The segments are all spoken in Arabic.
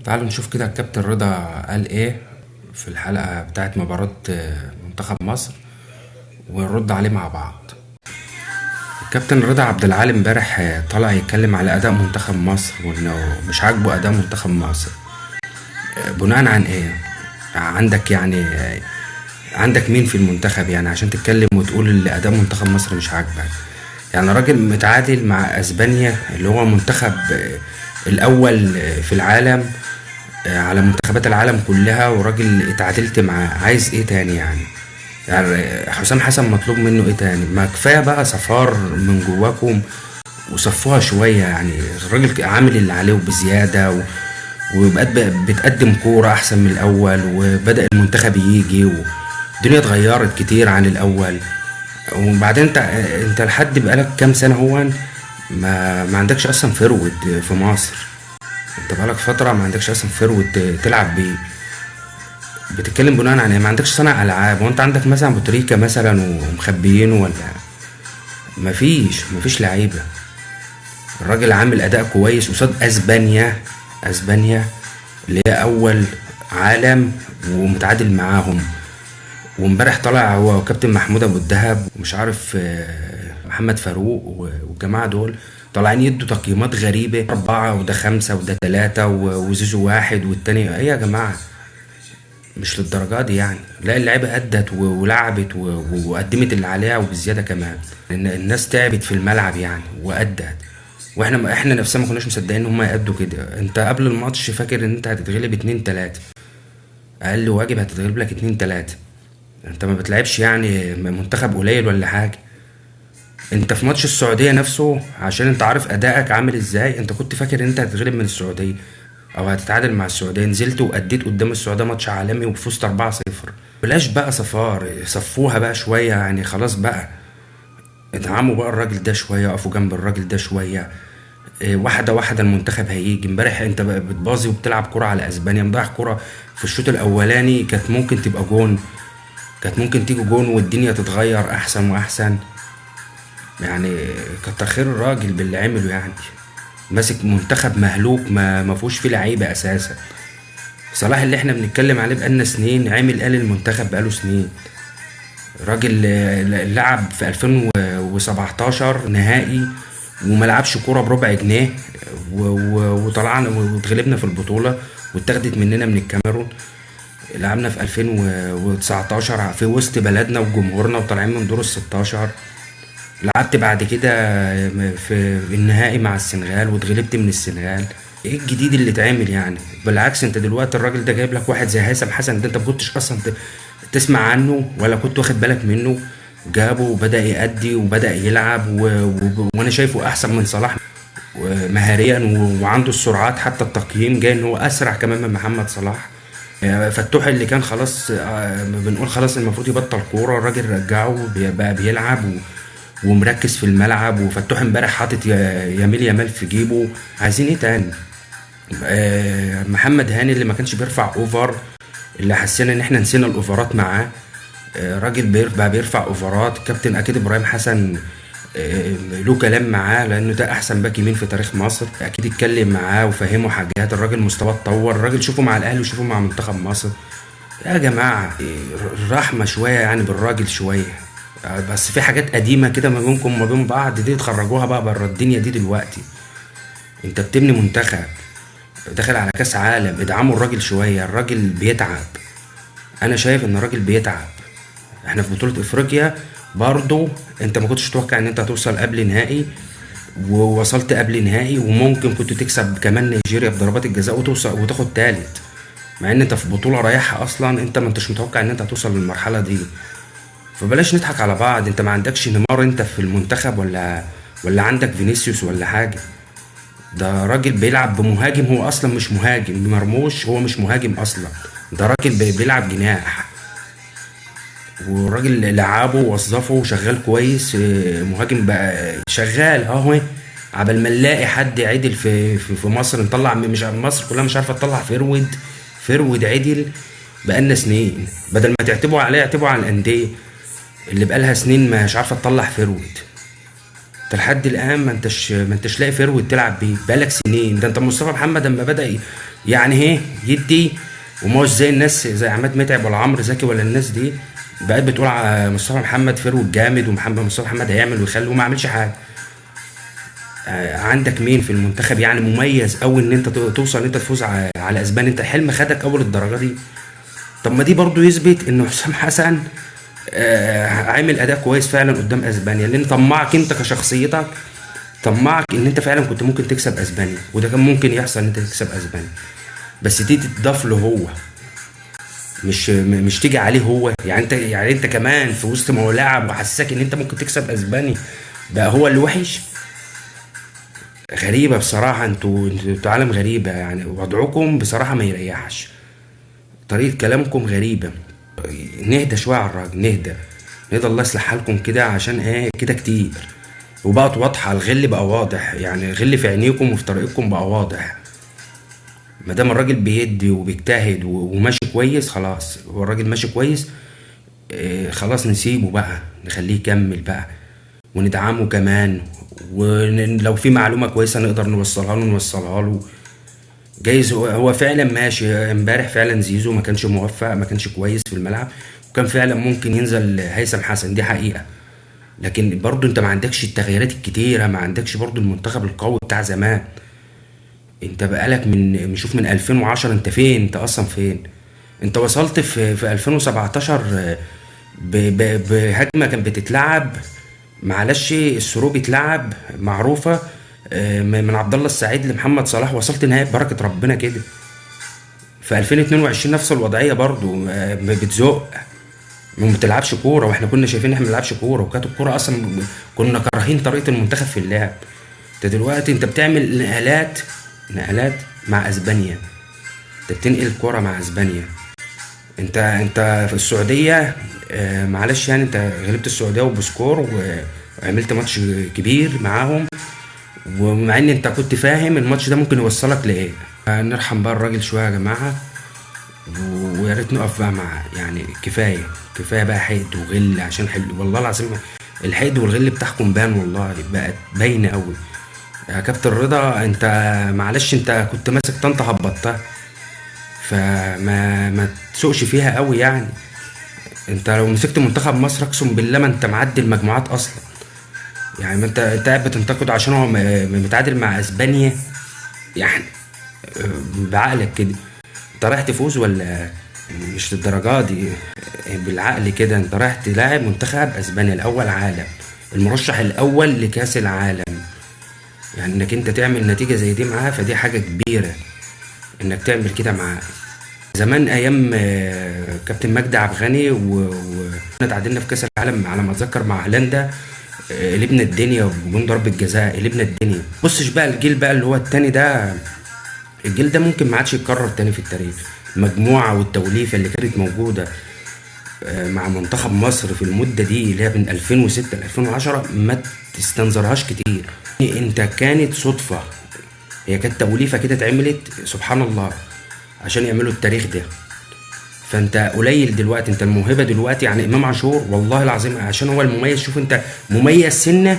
تعالوا نشوف كده الكابتن رضا قال ايه في الحلقة بتاعت مباراة منتخب مصر، ونرد عليه مع بعض. الكابتن رضا عبد العال امبارح طلع يتكلم على اداء منتخب مصر، وانه مش عاجبه اداء منتخب مصر. بناء عن ايه؟ عندك يعني عندك مين في المنتخب يعني عشان تتكلم وتقول ان اداء منتخب مصر مش عاجبك؟ يعني راجل متعادل مع اسبانيا اللي هو منتخب الاول في العالم، على منتخبات العالم كلها، وراجل اتعادلت معاه. عايز ايه تاني يعني حسام حسن مطلوب منه ايه تاني؟ ما كفايه بقى صفار من جواكم وصفوها شويه. يعني الراجل عامل اللي عليه وبزياده وبقت بتقدم كوره احسن من الاول، وبدأ المنتخب يجي والدنيا اتغيرت كتير عن الاول. وبعدين انت لحد بقالك كام سنه هو ما عندكش اصلا فرود في مصر. انت بقالك فتره ما عندكش اصلا فرود تلعب بيه. بتتكلم بناء عن ايه؟ ما عندكش صانع العاب، وانت عندك مثلا ابو تريكه مثلا ومخبيينه ولا؟ مفيش لعيبه. الراجل عامل اداء كويس قصاد اسبانيا اللي هي اول عالم ومتعادل معاهم. وامبارح طلع هو وكابتن محمود ابو الدهب ومش عارف محمد فاروق والجماعه دول طالعين يدوا تقييمات غريبه، 4 وده 5 وده 3 وزيزو 1 والتاني. ايه يا جماعه؟ مش للدرجه دي يعني. لا، اللعيبه ادت ولعبت وقدمت اللي عليها وبزياده كمان. الناس تعبت في الملعب يعني وادت، احنا نفسنا ما كناش مصدقين ان هم يأدوا كده. انت قبل الماتش فاكر ان انت هتتغلب 2-3، اقل واجب هتتغلب لك 2-3. انت ما بتلعبش يعني منتخب قليل ولا حاجه. انت في ماتش السعوديه نفسه، عشان انت عارف ادائك عامل ازاي، انت كنت فاكر ان انت هتتغلب من السعوديه او هتتعادل مع السعوديه. نزلت واديت قدام السعوديه ماتش عالمي وفزت 4-0. بلاش بقى صفار، صفوها بقى شويه يعني. خلاص بقى، ادعموا بقى الراجل ده شويه، اقفوا جنب الراجل ده شويه. واحده واحده المنتخب هيجي. امبارح انت بقى بتبازي وبتلعب كرة على اسبانيا، مضيع كرة في الشوط الاولاني كانت ممكن تبقى جون، كانت ممكن تيجي جون والدنيا تتغير احسن واحسن. يعني كتر خير الراجل باللي عمله يعني. ماسك منتخب مهلوك ما فيهوش فيه لعيبه اساسا. صلاح اللي احنا بنتكلم عليه بقالنا سنين عامل قال المنتخب بقاله سنين. راجل لعب في 2017 نهائي وما لعبش كوره بربع جنيه، وطلعنا واتغلبنا في البطوله واتاخدت مننا من الكاميرون. لعبنا في 2019 في وسط بلدنا وجمهورنا وطالعين من دور ال 16. لعبت بعد كده في النهائي مع السنغال واتغلبت من السنغال. ايه الجديد اللي اتعمل يعني؟ بالعكس، انت دلوقتي الراجل ده جايب لك واحد زي هيثم حسن، ده انت ما كنتش اصلا تسمع عنه ولا كنت واخد بالك منه. جابه وبدأ يأدي وبدأ يلعب وانا شايفه احسن من صلاح مهاريا وعنده السرعات. حتى التقييم جاي ان هو اسرع كمان من محمد صلاح. فتوح اللي كان خلاص بنقول خلاص المفروض يبطل كوره، الراجل رجعه بقى بيلعب ومركز في الملعب. وفتوح امبارح حاطط يميل يامال في جيبه. عايزين ايه تاني؟ محمد هاني اللي ما كانش بيرفع اوفر، اللي حسينا ان احنا نسينا الاوفرات معاه. راجل بقى بيرفع اوفرات. كابتن اكيد ابراهيم حسن له كلام معاه، لانه ده احسن باك يمين في تاريخ مصر. اكيد اتكلم معاه وفهمه حاجات. الراجل مستواه اتطور. الراجل شوفه مع الاهلي وشوفه مع منتخب مصر. يا جماعه الرحمه شويه يعني بالراجل شويه. بس في حاجات قديمه كده ما بينكم وما بين بعض دي تخرجوها بقى بره الدنيا دي دلوقتي. انت بتبني منتخب داخل على كاس عالم، ادعموا الراجل شويه. الراجل بيتعب. انا شايف ان الراجل بيتعب. احنا في بطولة افريقيا برضو انت ما كنتش تتوقع ان انت هتوصل قبل نهائي، ووصلت قبل نهائي، وممكن كنت تكسب كمان نيجيريا بضربات الجزاء وتوصل وتاخد تالت، مع ان انت في بطولة رايحها اصلا انت ما انتش متوقع ان انت هتوصل للمرحلة دي. فبلاش نضحك على بعض. انت ما عندكش نيمار انت في المنتخب ولا عندك فينيسيوس ولا حاجة. ده راجل بيلعب بمهاجم، هو اصلا مش مهاجم. مرموش هو مش مهاجم اصلا، ده راجل بيلعب جناح. والراجل لعبه ووظفه وشغال كويس. مهاجم بقى شغال اهو. عبال ما نلاقي حد عدل في مصر نطلع، مش مصر كلها مش عارفه تطلع فرود عدل. بقالنا سنين، بدل ما تعتبوا عليه اعتبوا على الانديه اللي بقالها سنين مش عارفه تطلع فرود. انت لحد الان ما انتش لاقي فرود تلعب بيه. بقالك سنين. ده انت مصطفى محمد لما بدأ يعني ايه يدي. وما هوش زي الناس زي عماد متعب ولا عمرو زكي ولا الناس دي بقت بتقول على مصطفى محمد فرود جامد، ومحمد مصطفى محمد هيعمل ويخلي وما عملش حاجه. عندك مين في المنتخب يعني مميز قوي ان انت توصل ان انت تفوز على اسبانيا؟ انت حلم خدك اول الدرجه دي. طب ما دي برضو يثبت ان حسام حسن عامل اداء كويس فعلا قدام اسبانيا، لان طمعك انت كشخصيتك، طمعك ان انت فعلا كنت ممكن تكسب اسبانيا، وده كان ممكن يحصل ان انت تكسب اسبانيا، بس دي تتضاف له هو، مش تيجي عليه هو. يعني انت كمان في وسط ما هو لاعب وحسسك ان انت ممكن تكسب اسبانيا، بقى هو اللي وحش. غريبة بصراحة، انتوا عالم غريبة يعني، وضعكم بصراحة ما يريحش، طريقة كلامكم غريبة. نهدى شوية على الراجل، نهدى الله يصلح حالكم كده، عشان ايه كده كتير وبقت واضحة. الغل بقى واضح، يعني الغل في عينيكم وفي طريقكم بقى واضح. ما دام الراجل بيدي وبيجتهد وماشي كويس، خلاص هو الراجل ماشي كويس. خلاص نسيبه بقى، نخليه يكمل بقى وندعمه كمان، ولو في معلومة كويسة نقدر نوصلها له. جايز هو فعلا ماشي. امبارح فعلا زيزو ما كانش موفق، ما كانش كويس في الملعب، وكان فعلا ممكن ينزل هيثم حسن، دي حقيقة. لكن برضو انت ما عندكش التغييرات الكتيرة، ما عندكش برضو المنتخب القوي بتاع زمان. انت بقالك نشوف من 2010 انت فين، انت اصلا فين؟ انت وصلت في 2017 بهجمة كانت بتتلعب، معلش السروب اتلعب معروفة، من عبد الله السعيد لمحمد صلاح، وصلت نهائي بركة ربنا كده. في 2022 نفس الوضعية برضو، بتزق ما بتلعبش كورة، واحنا كنا شايفين احنا ما بنلعبش كورة، وكانت الكورة اصلا كنا كارهين طريقة المنتخب في اللعب. انت دلوقتي انت بتعمل نقلات مع اسبانيا، انت بتنقل الكورة مع اسبانيا. انت في السعودية، معلش يعني انت غلبت السعودية وبسكور وعملت ماتش كبير معاهم، ومع ان انت كنت فاهم الماتش ده ممكن يوصلك لايه. نرحم بقى الراجل شوية يا جماعة، ويا ريت نقف بقى معاه، يعني كفاية بقى حقد وغل، عشان والله العظيم الحقد والغل بتاعكم بان، والله بقت باينة قوي. يا كابتن رضا انت معلش انت كنت ماسك طنطا هبطتها، فما تسوقش فيها قوي يعني. انت لو مسكت منتخب مصر اقسم بالله ما انت معدي المجموعات اصلا. يعني ما انت قاعد بتنتقد عشان هو متعادل مع اسبانيا يعني. بعقلك كده انت رايح تفوز ولا؟ مش للدرجه دي. بالعقل كده انت رايح تلاعب منتخب اسبانيا الاول عالم، المرشح الاول لكاس العالم، يعني انك انت تعمل نتيجه زي دي معاه، فدي حاجه كبيره انك تعمل كده معاه. زمان ايام كابتن مجدي عبد الغني وكنا تعادلنا في كاس العالم على ما اتذكر مع هولندا، قلبنا الدنيا وجون ضربة جزاء، قلبنا الدنيا. بصش بقى الجيل بقى اللي هو التاني ده، الجيل ده ممكن ما عادش يتكرر تاني في التاريخ. المجموعة والتوليفة اللي كانت موجودة مع منتخب مصر في المدة دي اللي هي من 2006 ل 2010 ما تستنظرهاش كتير. انت كانت صدفة، هي كانت توليفة كده اتعملت سبحان الله عشان يعملوا التاريخ ده. فانت قليل دلوقتي، انت الموهبه دلوقتي يعني امام عاشور والله العظيم عشان هو المميز. شوف انت مميز سنه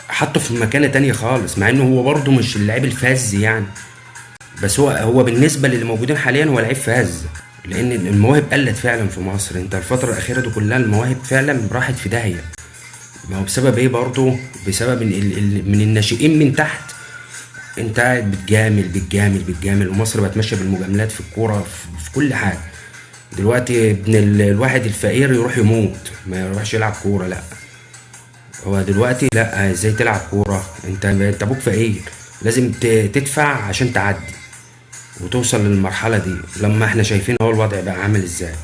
حطه في مكانه تانية خالص، مع انه هو برضه مش اللاعب الفذ يعني، بس هو بالنسبه للي موجودين حاليا هو لعيب فذ، لان المواهب قلت فعلا في مصر. انت الفتره الاخيره دي كلها المواهب فعلا راحت في داهيه. ما هو بسبب ايه برضه؟ بسبب من الناشئين من تحت. انت قاعد بتجامل ومصر بقت ماشيه بالمجاملات في الكوره في كل حاجه. دلوقتي ابن الواحد الفقير يروح يموت، ما يروحش يلعب كورة. لا هو دلوقتي لا، ازاي تلعب كورة؟ انت ابوك فقير، لازم تدفع عشان تعدي وتوصل للمرحلة دي. لما احنا شايفين هو الوضع بقى عامل ازاي.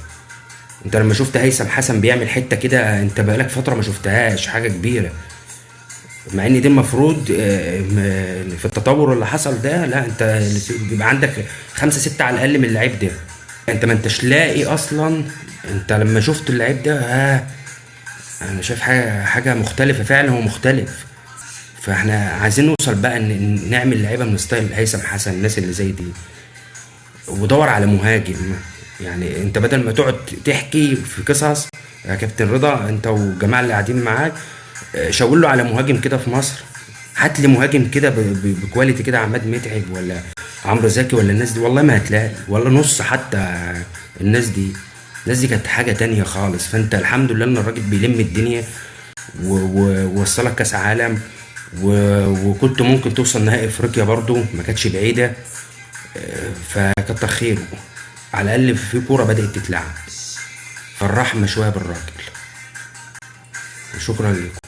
انت لما شفت هيثم حسن بيعمل حتة كده، انت بقالك فترة ما شفتهاش، حاجة كبيرة. مع ان دي المفروض في التطور اللي حصل ده، لا انت بيبقى عندك 5 6 على الاقل من اللعيب ده. انت ما انتش لاقي اصلا. انت لما شفت اللعيب ده انا شايف حاجه مختلفه فعلا، هو مختلف. فاحنا عايزين نوصل بقى ان نعمل لعيبه من ستايل هيثم حسن، الناس اللي زي دي، ودور على مهاجم. يعني انت بدل ما تقعد تحكي في قصص يا كابتن رضا انت والجماعه اللي قاعدين معاك، شاور له على مهاجم كده في مصر. هات لي مهاجم كده بكواليتي كده، عماد متعب ولا عمرو زكي ولا الناس دي، والله ما هتلاقي ولا نص حتى. الناس دي كانت حاجة تانية خالص. فانت الحمد لله ان الراجل بيلم الدنيا ووصلك كاس عالم، وكنت ممكن توصل نهائي افريقيا برضو، ما كانتش بعيدة. فكتر خيره، على الاقل في كورة بدأت تتلعب، فالرحمة شوية بالراجل. شكرا لكم.